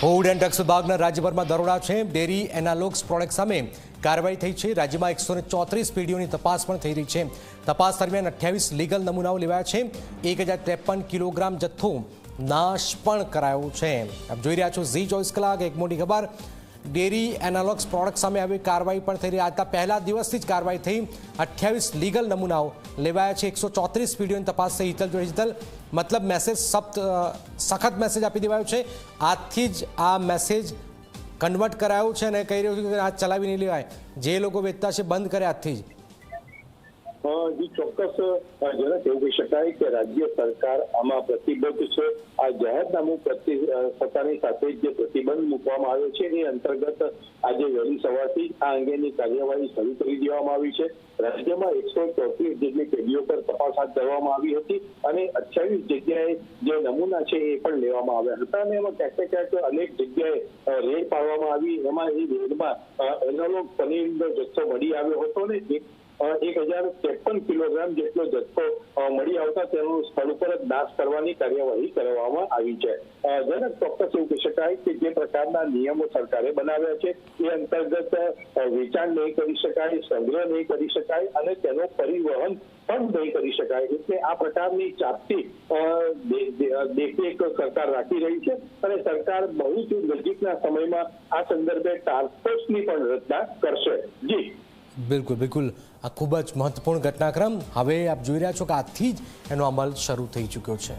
Food and drugs વિભાગના રાજ્યભરમાં દરોડા છે। ડેરી એનાલોગ્સ પ્રોડક્ટ સામે કાર્યવાહી થઈ છે। રાજ્યમાં 134 પેઢીઓની તપાસ પણ થઈ રહી છે। તપાસ દરમિયાન 28 લીગલ નમૂનાઓ લેવાયા છે। 1053 કિલોગ્રામ જથ્થો નાશ પણ કરાયો છે। આપ જોઈ રહ્યા છો ઝી 24 કલાક। એક મોટી ખબર, ડેરી એનાલોગ્સ પ્રોડક્ટ સામે આવી કાર્યવાહી પણ થઈ રહી। આજના પહેલા દિવસથી જ કાર્યવાહી થઈ। 28 લીગલ નમૂનાઓ લેવાયા છે। 134 પેઢીઓની તપાસ થઈ। હિતલ મતલબ મેસેજ સખત મેસેજ આપી દેવાયો છે। આજથી જ આ મેસેજ કન્વર્ટ કરાયો છે અને કહી રહ્યું છે કે આ ચલાવી નહીં લેવાય, જે લોકો વેચતા છે બંધ કરે આજથી જ। जी ચોક્કસ જરાક એવું કહી શકાય કે રાજ્ય સરકાર આમાં પ્રતિબદ્ધ છે। આ જાહેરનામું સત્તાની સાથે જે પ્રતિબંધ મૂકવામાં આવ્યો છે એ અંતર્ગત આજે વહેલી સવારથી આ અંગેની કાર્યવાહી શરૂ કરી દેવામાં આવી છે। રાજ્યમાં 134 જેટલી પેઢીઓ પર તપાસ હાથ ધરવામાં આવી હતી અને 28 જગ્યાએ જે નમૂના છે એ પણ લેવામાં આવ્યા હતા અને એમાં ક્યાંક ને ક્યાંક અનેક જગ્યાએ રેડ પાડવામાં આવી। એમાં એ રેડમાં એનાલોગ પનીરનો જથ્થો મળી આવ્યો હતો ને 1053 કિલોગ્રામ જેટલો જથ્થો મળી આવતા તેનો સ્થળ ઉપર જ નાશ કરવાની કાર્યવાહી કરવામાં આવી છે। જરાક ચોક્કસ એવું કહી શકાય કે જે પ્રકારના નિયમો સરકારે બનાવ્યા છે એ અંતર્ગત વેચાણ નહીં કરી શકાય, સંગ્રહ નહીં કરી શકાય અને તેનો પરિવહન પણ નહીં કરી શકાય। એટલે આ પ્રકારની ચાપતી દેખરેખ સરકાર રાખી રહી છે અને સરકાર બહુ જ નજીકના સમયમાં આ સંદર્ભે ટાસ્ક ફોર્સની પણ રચના કરશે। જી બિલકુલ બિલકુલ, આ ખૂબ જ મહત્વપૂર્ણ ઘટનાક્રમ। હવે આપ જોઈ રહ્યા છો કે આજથી જ એનો અમલ શરૂ થઈ ચૂક્યો છે।